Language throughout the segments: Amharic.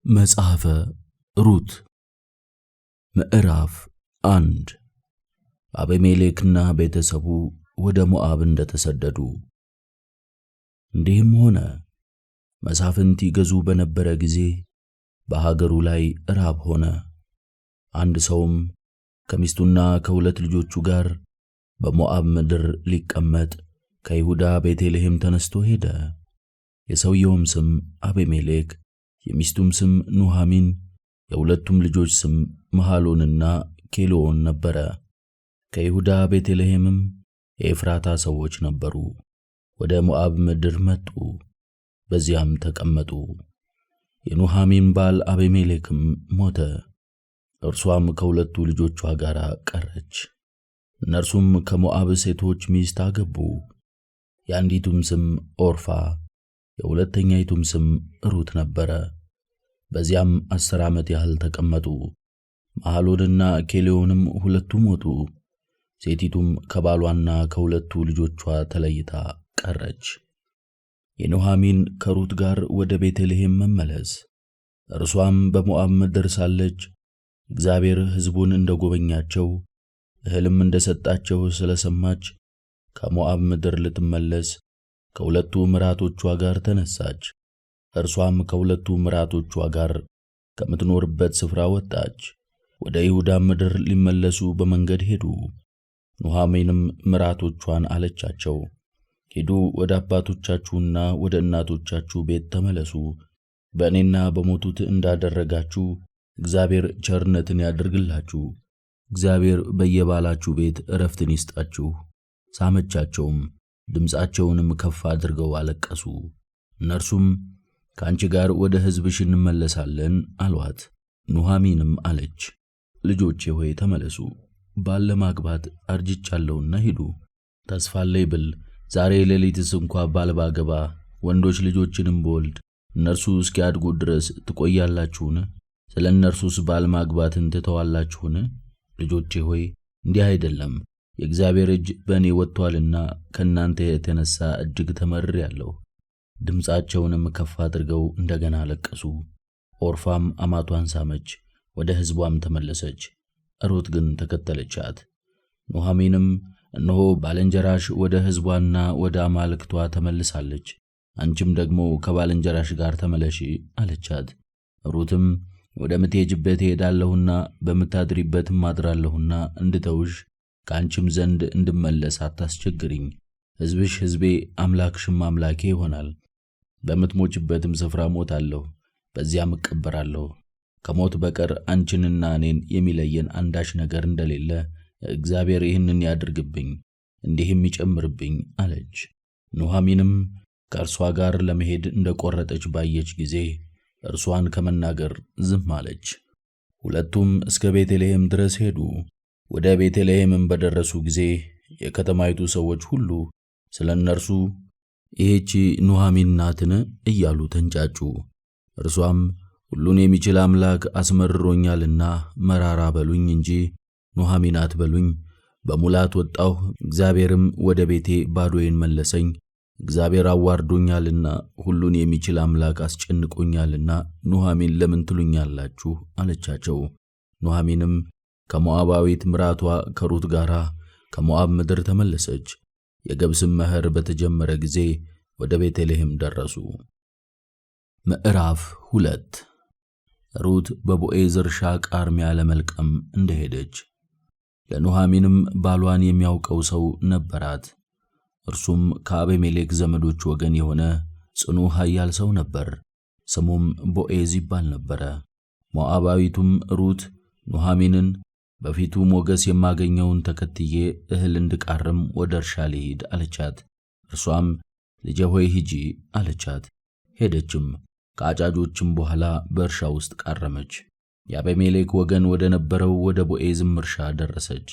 መጽሐፈ ሩት ምዕራፍ 1 አቤሜሌክና ቤተሰቡ ወደ ሞዓብ እንደተሰደዱ። እንዲህም ሆነ፣ መሳፍንት ይገዙ በነበረ ጊዜ በሀገሩ ላይ ራብ ሆነ። አንድ ሰውም ከሚስቱና ከሁለት ልጆቹ ጋር በሞዓብ ምድር ሊቀመጥ ከይሁዳ ቤተልሔም ተነስቶ ሄደ። የሰውየውም ስም አቤሜሌክ፣ የሚስቱም ስም ኑኃሚን፣ የሁለቱም ልጆች ስም መሐሎንና ኬሎን ነበረ። ከይሁዳ ቤተልሔምም የኤፍራታ ሰዎች ነበሩ። ወደ ሞዓብ ምድር መጡ፣ በዚያም ተቀመጡ። የኑኃሚን ባል አቤሜሌክም ሞተ፣ እርሷም ከሁለቱ ልጆቿ ጋር ቀረች። እነርሱም ከሞዓብ ሴቶች ሚስት አገቡ። የአንዲቱም ስም ኦርፋ፣ የሁለተኛይቱም ስም ሩት ነበረ። በዚያም 10 ዓመት ያህል ተቀመጡ። መሐሎንና ኬሌዮንም ሁለቱ ሞቱ። ሴቲቱም ከባሏና ከሁለቱ ልጆቿ ተለይታ ቀረች። የኑኃሚን ከሩት ጋር ወደ ቤተልሔም መመለስ። እርሷም በሞዓብ ምድር ሳለች እግዚአብሔር ሕዝቡን እንደጎበኛቸው እህልም እንደሰጣቸው ስለሰማች ከሞዓብ ምድር ልትመለስ ከሁለቱ ምራቶቿ ጋር ተነሳች። እርሷም ከሁለቱ ምራቶቿ ጋር ከምትኖርበት ስፍራ ወጣች። ወደ ይሁዳ ምድር ሊመለሱ በመንገድ ሄዱ። ኑኃሚንም ምራቶቿን አለቻቸው፣ ሂዱ፣ ወደ አባቶቻችሁና ወደ እናቶቻችሁ ቤት ተመለሱ። በእኔና በሞቱት እንዳደረጋችሁ እግዚአብሔር ቸርነትን ያድርግላችሁ። እግዚአብሔር በየባላችሁ ቤት ዕረፍትን ይስጣችሁ። ሳመቻቸውም፣ ድምፃቸውንም ከፍ አድርገው አለቀሱ። እነርሱም ከአንቺ ጋር ወደ ሕዝብሽ እንመለሳለን አሏት። ኑኃሚንም አለች፣ ልጆቼ ሆይ ተመለሱ፣ ባል ለማግባት አርጅቻለሁና ሂዱ። ተስፋ አለኝ ብል ዛሬ ሌሊትስ እንኳ ባል ባገባ ወንዶች ልጆችንም በወልድ እነርሱ እስኪያድጉ ድረስ ትቆያላችሁን? ስለ እነርሱስ ባል ማግባትን ትተዋላችሁን? ልጆቼ ሆይ እንዲህ አይደለም፣ የእግዚአብሔር እጅ በእኔ ወጥቷልና ከእናንተ የተነሳ እጅግ ተመርሬአለሁ። ድምፃቸውንም ከፍ አድርገው እንደገና አለቀሱ። ኦርፋም አማቷን ሳመች፣ ወደ ሕዝቧም ተመለሰች። ሩት ግን ተከተለቻት። ኑኃሚንም እነሆ ባልንጀራሽ ወደ ሕዝቧና ወደ አማልክቷ ተመልሳለች፣ አንቺም ደግሞ ከባልንጀራሽ ጋር ተመለሺ አለቻት። ሩትም ወደምትሄጂበት እሄዳለሁና በምታድሪበትም አድራለሁና እንድተውሽ ከአንቺም ዘንድ እንድመለስ አታስቸግሪኝ። ሕዝብሽ ሕዝቤ አምላክሽም አምላኬ ይሆናል። በምትሞችበትም ስፍራ ሞታለሁ፣ በዚያም እቀበራለሁ። ከሞት በቀር አንቺንና እኔን የሚለየን አንዳች ነገር እንደሌለ እግዚአብሔር ይህንን ያድርግብኝ እንዲህም ይጨምርብኝ አለች። ኑኃሚንም ከእርሷ ጋር ለመሄድ እንደቆረጠች ባየች ጊዜ እርሷን ከመናገር ዝም አለች። ሁለቱም እስከ ቤተልሔም ድረስ ሄዱ። ወደ ቤተልሔምም በደረሱ ጊዜ የከተማይቱ ሰዎች ሁሉ ስለ እነርሱ ይህች ኑኃሚን ናትን እያሉ ተንጫጩ። እርሷም ሁሉን የሚችል አምላክ አስመርሮኛልና መራራ በሉኝ እንጂ ኑኃሚን አትበሉኝ። በሙላት ወጣሁ፣ እግዚአብሔርም ወደ ቤቴ ባዶዬን መለሰኝ። እግዚአብሔር አዋርዶኛልና ሁሉን የሚችል አምላክ አስጨንቆኛልና ኑኃሚን ለምን ትሉኛላችሁ አለቻቸው። ኑኃሚንም ከሞዓባዊት ምራቷ ከሩት ጋር ከሞዓብ ምድር ተመለሰች። የገብስም መኸር በተጀመረ ጊዜ ወደ ቤተልሔም ደረሱ። ምዕራፍ 2 ሩት በቦዔዝ እርሻ ቃርሚያ ለመልቀም እንደሄደች። ለኑኃሚንም ባሏን የሚያውቀው ሰው ነበራት። እርሱም ከአቤሜሌክ ዘመዶች ወገን የሆነ ጽኑ ኃያል ሰው ነበር። ስሙም ቦዔዝ ይባል ነበረ። ሞዓባዊቱም ሩት ኑኃሚንን በፊቱ ሞገስ የማገኘውን ተከትዬ እህል እንድቃርም ወደ እርሻ ልሂድ አለቻት። እርሷም ልጄ ሆይ ሂጂ አለቻት። ሄደችም፣ ከአጫጆችም በኋላ በእርሻ ውስጥ ቃረመች። የአቤሜሌክ ወገን ወደ ነበረው ወደ ቦዔዝም እርሻ ደረሰች።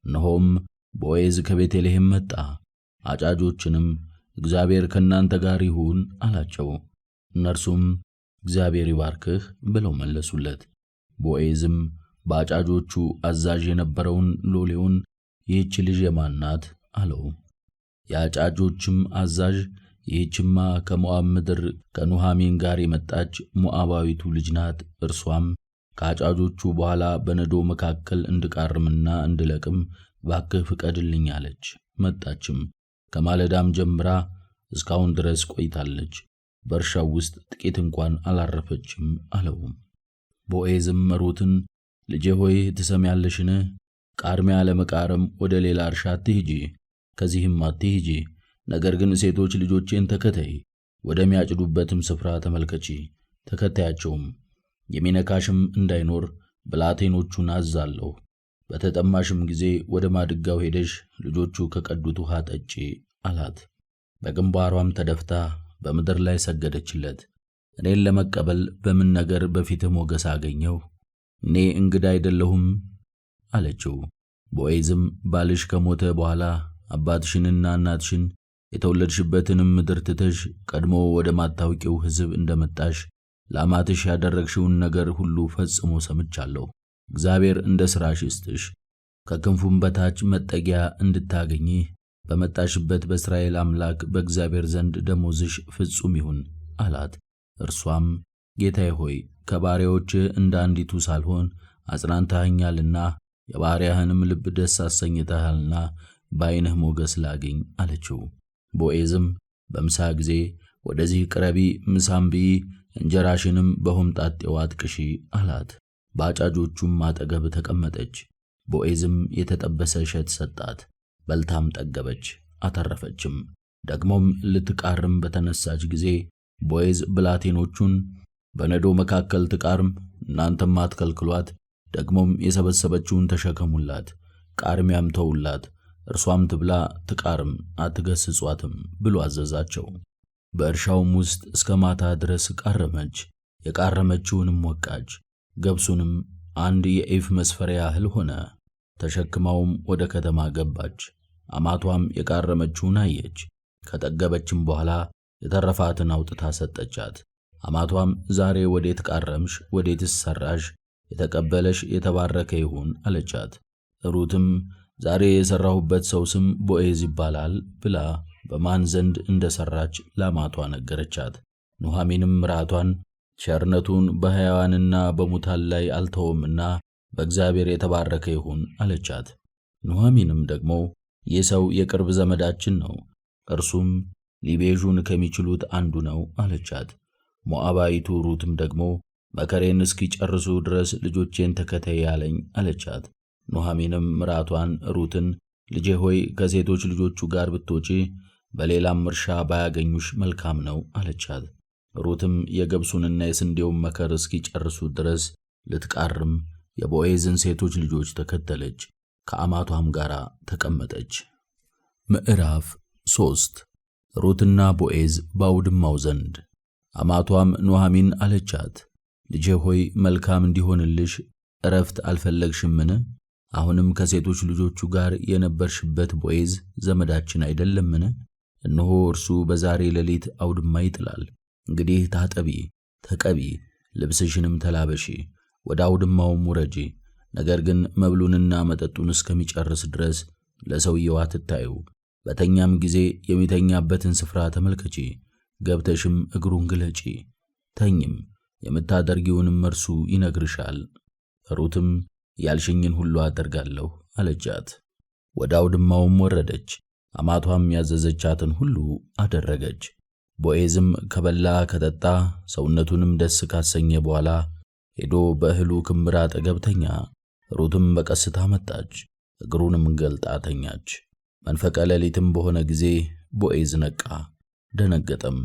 እነሆም ቦዔዝ ከቤተልሔም መጣ። አጫጆችንም እግዚአብሔር ከእናንተ ጋር ይሁን አላቸው። እነርሱም እግዚአብሔር ይባርክህ ብለው መለሱለት። ቦዔዝም በአጫጆቹ አዛዥ የነበረውን ሎሌውን ይህች ልጅ የማን ናት አለው። የአጫጆችም አዛዥ ይህችማ ከሞዓብ ምድር ከኑሃሚን ጋር የመጣች ሞዓባዊቱ ልጅ ናት። እርሷም ከአጫጆቹ በኋላ በነዶ መካከል እንድቃርምና እንድለቅም ባክህ ፍቀድልኝ አለች። መጣችም፣ ከማለዳም ጀምራ እስካሁን ድረስ ቆይታለች። በእርሻው ውስጥ ጥቂት እንኳን አላረፈችም አለው። ቦዔዝም ሩትን ልጄ ሆይ ትሰሚያለሽን? ቃርሚያ ለመቃረም ወደ ሌላ እርሻ አትሂጂ፣ ከዚህም አትሂጂ። ነገር ግን ሴቶች ልጆቼን ተከተይ፣ ወደሚያጭዱበትም ስፍራ ተመልከቺ፣ ተከታያቸውም። የሚነካሽም እንዳይኖር ብላቴኖቹን አዛለሁ። በተጠማሽም ጊዜ ወደ ማድጋው ሄደሽ ልጆቹ ከቀዱት ውሃ ጠጪ አላት። በግንባሯም ተደፍታ በምድር ላይ ሰገደችለት። እኔን ለመቀበል በምን ነገር በፊትህ ሞገስ አገኘሁ? እኔ እንግዳ አይደለሁም አለችው። ቦዔዝም ባልሽ ከሞተ በኋላ አባትሽንና እናትሽን የተወለድሽበትንም ምድር ትተሽ ቀድሞ ወደ ማታውቂው ሕዝብ እንደመጣሽ ለአማትሽ ያደረግሽውን ነገር ሁሉ ፈጽሞ ሰምቻለሁ። እግዚአብሔር እንደ ሥራሽ ይስጥሽ፣ ከክንፉም በታች መጠጊያ እንድታገኚ በመጣሽበት በእስራኤል አምላክ በእግዚአብሔር ዘንድ ደሞዝሽ ፍጹም ይሁን አላት። እርሷም ጌታዬ ሆይ ከባሪያዎችህ እንደ አንዲቱ ሳልሆን አጽናንተኸኛልና የባሪያህንም ልብ ደስ አሰኝተሃልና በዓይንህ ሞገስ ላግኝ አለችው። ቦዔዝም በምሳ ጊዜ ወደዚህ ቅረቢ፣ ምሳም ብዪ፣ እንጀራሽንም በሆምጣጤው አጥቅሺ አላት። በአጫጆቹም አጠገብ ተቀመጠች። ቦዔዝም የተጠበሰ እሸት ሰጣት። በልታም ጠገበች፣ አተረፈችም። ደግሞም ልትቃርም በተነሳች ጊዜ ቦዔዝ ብላቴኖቹን በነዶ መካከል ትቃርም፣ እናንተም አትከልክሏት፣ ደግሞም የሰበሰበችውን ተሸከሙላት፣ ቃርሚያም ተውላት፣ እርሷም ትብላ ትቃርም፣ አትገስጿትም ብሎ አዘዛቸው። በእርሻውም ውስጥ እስከ ማታ ድረስ ቃረመች። የቃረመችውንም ወቃች። ገብሱንም 1 የኢፍ መስፈሪያ ያህል ሆነ። ተሸክማውም ወደ ከተማ ገባች። አማቷም የቃረመችውን አየች። ከጠገበችም በኋላ የተረፋትን አውጥታ ሰጠቻት። አማቷም ዛሬ ወዴት ቃረምሽ? ወዴትስ ሰራሽ? የተቀበለሽ የተባረከ ይሁን አለቻት። ሩትም ዛሬ የሰራሁበት ሰው ስም ቦዔዝ ይባላል ብላ በማን ዘንድ እንደሰራች ለአማቷ ነገረቻት። ኑሃሚንም ምራቷን ቸርነቱን በሕያዋንና በሙታን ላይ አልተወምና በእግዚአብሔር የተባረከ ይሁን አለቻት። ኑሃሚንም ደግሞ ይህ ሰው የቅርብ ዘመዳችን ነው፣ እርሱም ሊቤዡን ከሚችሉት አንዱ ነው አለቻት። ሞዓባዊቱ ሩትም ደግሞ መከሬን እስኪጨርሱ ድረስ ልጆቼን ተከተይ አለኝ አለቻት። ኑሃሚንም ምራቷን ሩትን ልጄ ሆይ ከሴቶች ልጆቹ ጋር ብትወጪ በሌላም እርሻ ባያገኙሽ መልካም ነው አለቻት። ሩትም የገብሱንና የስንዴውን መከር እስኪጨርሱ ድረስ ልትቃርም የቦዔዝን ሴቶች ልጆች ተከተለች፣ ከአማቷም ጋር ተቀመጠች። ምዕራፍ 3 ሩትና ቦዔዝ በአውድማው ዘንድ። አማቷም ኑሃሚን አለቻት፣ ልጄ ሆይ መልካም እንዲሆንልሽ ዕረፍት አልፈለግሽምን? አሁንም ከሴቶች ልጆቹ ጋር የነበርሽበት ቦዔዝ ዘመዳችን አይደለምን? እነሆ እርሱ በዛሬ ሌሊት አውድማ ይጥላል። እንግዲህ ታጠቢ፣ ተቀቢ፣ ልብስሽንም ተላበሺ፣ ወደ አውድማውም ውረጂ። ነገር ግን መብሉንና መጠጡን እስከሚጨርስ ድረስ ለሰውየው አትታዩ። በተኛም ጊዜ የሚተኛበትን ስፍራ ተመልከቺ፣ ገብተሽም እግሩን ግለጪ፣ ተኝም፣ የምታደርጊውንም እርሱ ይነግርሻል። ሩትም ያልሽኝን ሁሉ አደርጋለሁ አለቻት። ወደ አውድማውም ወረደች፣ አማቷም ያዘዘቻትን ሁሉ አደረገች። ቦዔዝም ከበላ ከጠጣ ሰውነቱንም ደስ ካሰኘ በኋላ ሄዶ በእህሉ ክምር አጠገብ ተኛ። ሩትም በቀስታ መጣች፣ እግሩንም ገልጣ ተኛች። መንፈቀ ሌሊትም በሆነ ጊዜ ቦዔዝ ነቃ፣ ደነገጠም።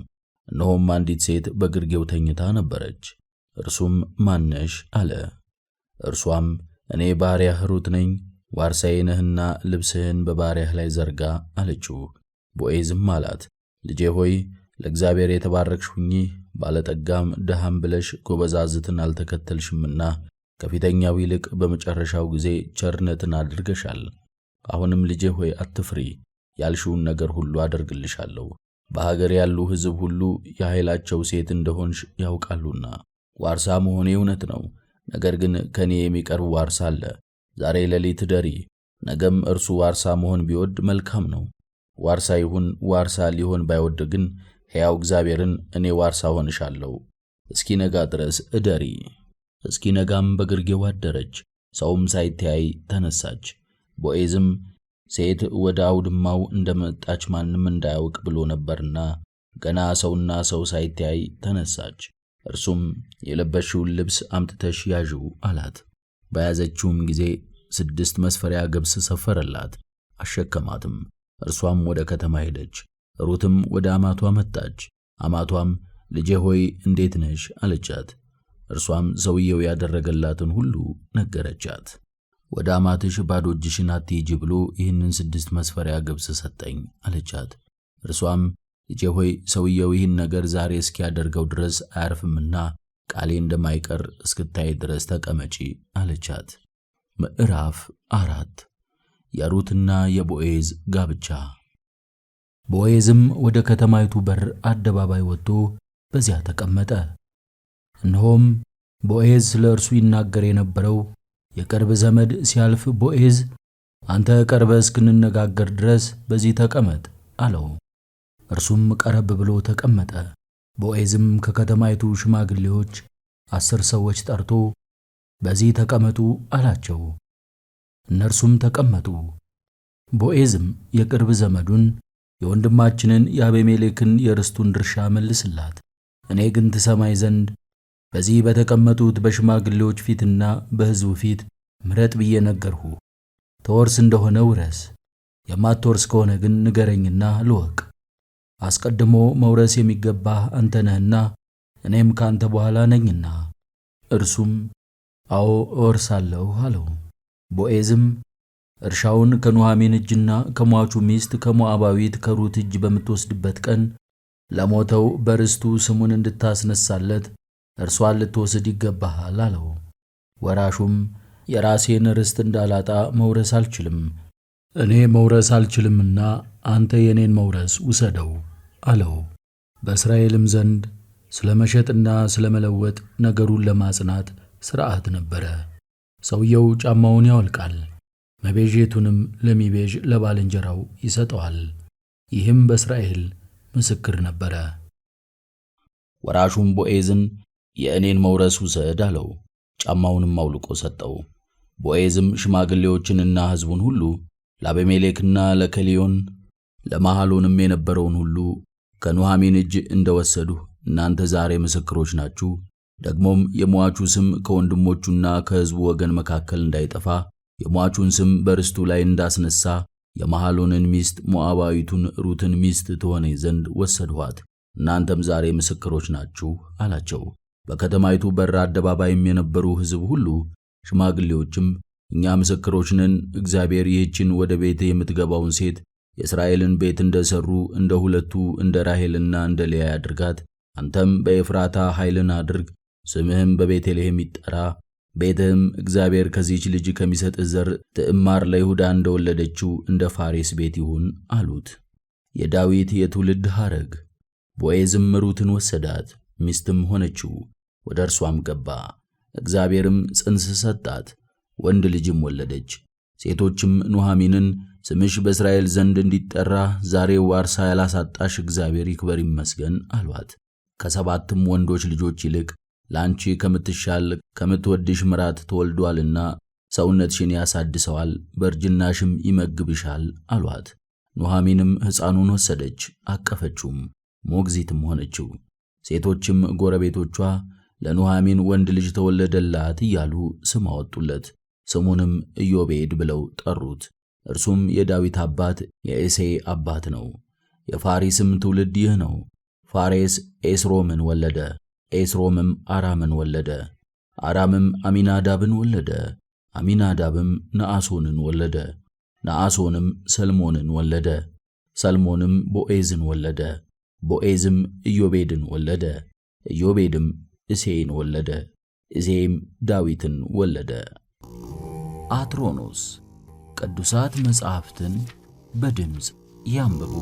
እነሆም አንዲት ሴት በግርጌው ተኝታ ነበረች። እርሱም ማነሽ አለ። እርሷም እኔ ባሪያህ ሩት ነኝ፣ ዋርሳዬ ነህና ልብስህን በባሪያህ ላይ ዘርጋ አለችው። ቦዔዝም አላት፣ ልጄ ሆይ ለእግዚአብሔር የተባረክሽ ሁኚ፣ ባለጠጋም ድሃም ብለሽ ጎበዛዝትን አልተከተልሽምና ከፊተኛው ይልቅ በመጨረሻው ጊዜ ቸርነትን አድርገሻል። አሁንም ልጄ ሆይ አትፍሪ፣ ያልሽውን ነገር ሁሉ አደርግልሻለሁ። በሀገር ያሉ ሕዝብ ሁሉ የኃይላቸው ሴት እንደሆንሽ ያውቃሉና ዋርሳ መሆኔ እውነት ነው። ነገር ግን ከኔ የሚቀርብ ዋርሳ አለ። ዛሬ ሌሊት ደሪ፣ ነገም እርሱ ዋርሳ መሆን ቢወድ መልካም ነው። ዋርሳ ይሁን ዋርሳ ሊሆን ባይወድ ግን ሕያው እግዚአብሔርን እኔ ዋርሳ ሆንሻለሁ። እስኪነጋ ድረስ እደሪ። እስኪነጋም በግርጌው አደረች። ሰውም ሳይተያይ ተነሳች። ቦዔዝም ሴት ወደ አውድማው እንደመጣች ማንም እንዳያውቅ ብሎ ነበርና ገና ሰውና ሰው ሳይተያይ ተነሳች። እርሱም የለበሽውን ልብስ አምጥተሽ ያዥው አላት። በያዘችውም ጊዜ 6 መስፈሪያ ገብስ ሰፈረላት፣ አሸከማትም። እርሷም ወደ ከተማ ሄደች። ሩትም ወደ አማቷ መጣች። አማቷም ልጄ ሆይ እንዴት ነሽ አለቻት። እርሷም ሰውየው ያደረገላትን ሁሉ ነገረቻት። ወደ አማትሽ ባዶ እጅሽን አትሂጂ ብሎ ይህንን 6 መስፈሪያ ገብስ ሰጠኝ አለቻት። እርሷም ልጄ ሆይ ሰውየው ይህን ነገር ዛሬ እስኪያደርገው ድረስ አያርፍምና ቃሌ እንደማይቀር እስክታይ ድረስ ተቀመጪ አለቻት። ምዕራፍ 4 የሩትና የቦዔዝ ጋብቻ። ቦዔዝም ወደ ከተማይቱ በር አደባባይ ወጥቶ በዚያ ተቀመጠ። እነሆም ቦዔዝ ስለ እርሱ ይናገር የነበረው የቅርብ ዘመድ ሲያልፍ ቦዔዝ አንተ ቀርበ እስክንነጋገር ድረስ በዚህ ተቀመጥ አለው። እርሱም ቀረብ ብሎ ተቀመጠ። ቦዔዝም ከከተማይቱ ሽማግሌዎች 10 ሰዎች ጠርቶ በዚህ ተቀመጡ አላቸው። እነርሱም ተቀመጡ። ቦዔዝም የቅርብ ዘመዱን የወንድማችንን የአቤሜሌክን የርስቱን ድርሻ መልስላት፣ እኔ ግን ትሰማይ ዘንድ በዚህ በተቀመጡት በሽማግሌዎች ፊትና በሕዝቡ ፊት ምረጥ ብዬ ነገርሁ። ተወርስ እንደሆነ ውረስ፣ የማትወርስ ከሆነ ግን ንገረኝና ልወቅ። አስቀድሞ መውረስ የሚገባህ አንተ ነህና እኔም ካንተ በኋላ ነኝና። እርሱም አዎ እወርሳለሁ አለው። ቦዔዝም እርሻውን ከኑኃሚን እጅና ከሟቹ ሚስት ከሞዓባዊት ከሩት እጅ በምትወስድበት ቀን ለሞተው በርስቱ ስሙን እንድታስነሳለት እርሷን ልትወስድ ይገባሃል አለው። ወራሹም የራሴን ርስት እንዳላጣ መውረስ አልችልም፣ እኔ መውረስ አልችልምና አንተ የኔን መውረስ ውሰደው አለው። በእስራኤልም ዘንድ ስለ መሸጥና ስለ መለወጥ ነገሩን ለማጽናት ሥርዓት ነበረ። ሰውየው ጫማውን ያወልቃል፣ መቤዠቱንም ለሚቤዥ ለባልንጀራው ይሰጠዋል። ይህም በእስራኤል ምስክር ነበረ። ወራሹም ቦዔዝን የእኔን መውረስ ውሰድ አለው። ጫማውንም አውልቆ ሰጠው። ቦዔዝም ሽማግሌዎችንና ሕዝቡን ሁሉ ለአቤሜሌክና ለከሊዮን ለመሐሎንም የነበረውን ሁሉ ከኑኃሚን እጅ እንደወሰድሁ እናንተ ዛሬ ምስክሮች ናችሁ። ደግሞም የሟቹ ስም ከወንድሞቹና ከሕዝቡ ወገን መካከል እንዳይጠፋ የሟቹን ስም በርስቱ ላይ እንዳስነሳ የመሐሎንን ሚስት ሞዓባዊቱን ሩትን ሚስት ትሆነኝ ዘንድ ወሰድኋት። እናንተም ዛሬ ምስክሮች ናችሁ አላቸው። በከተማይቱ በር አደባባይም የነበሩ ሕዝብ ሁሉ ሽማግሌዎችም እኛ ምስክሮች ነን፣ እግዚአብሔር ይህችን ወደ ቤት የምትገባውን ሴት የእስራኤልን ቤት እንደሰሩ እንደ ሁለቱ እንደ ራሔልና እንደ ልያ ያድርጋት። አንተም በኤፍራታ ኃይልን አድርግ፣ ስምህም በቤተልሔም ይጠራ፣ ቤትህም እግዚአብሔር ከዚህች ልጅ ከሚሰጥህ ዘር ትዕማር ለይሁዳ እንደወለደችው እንደ ፋሬስ ቤት ይሁን አሉት። የዳዊት የትውልድ ሐረግ። ቦዔዝም ሩትን ወሰዳት፣ ሚስትም ሆነችው፣ ወደ እርሷም ገባ። እግዚአብሔርም ጽንስ ሰጣት፣ ወንድ ልጅም ወለደች። ሴቶችም ኑኃሚንን ስምሽ በእስራኤል ዘንድ እንዲጠራ ዛሬ ዋርሳ ያላሳጣሽ እግዚአብሔር ይክበር ይመስገን አሏት። ከ7 ወንዶች ልጆች ይልቅ ለአንቺ ከምትሻል ከምትወድሽ ምራት ተወልዷልና ሰውነትሽን ያሳድሰዋል፣ በእርጅናሽም ይመግብሻል አሏት። ኑኃሚንም ሕፃኑን ወሰደች፣ አቀፈችውም፣ ሞግዚትም ሆነችው። ሴቶችም ጎረቤቶቿ ለኑኃሚን ወንድ ልጅ ተወለደላት እያሉ ስም አወጡለት። ስሙንም ኢዮቤድ ብለው ጠሩት። እርሱም የዳዊት አባት የእሴይ አባት ነው። የፋሪስም ትውልድ ይህ ነው። ፋሬስ ኤስሮምን ወለደ። ኤስሮምም አራምን ወለደ። አራምም አሚናዳብን ወለደ። አሚናዳብም ነአሶንን ወለደ። ነአሶንም ሰልሞንን ወለደ። ሰልሞንም ቦዔዝን ወለደ። ቦዔዝም ኢዮቤድን ወለደ። ኢዮቤድም እሴይን ወለደ። እሴይም ዳዊትን ወለደ። አትሮኖስ ቅዱሳት መጻሕፍትን በድምፅ ያንብቡ።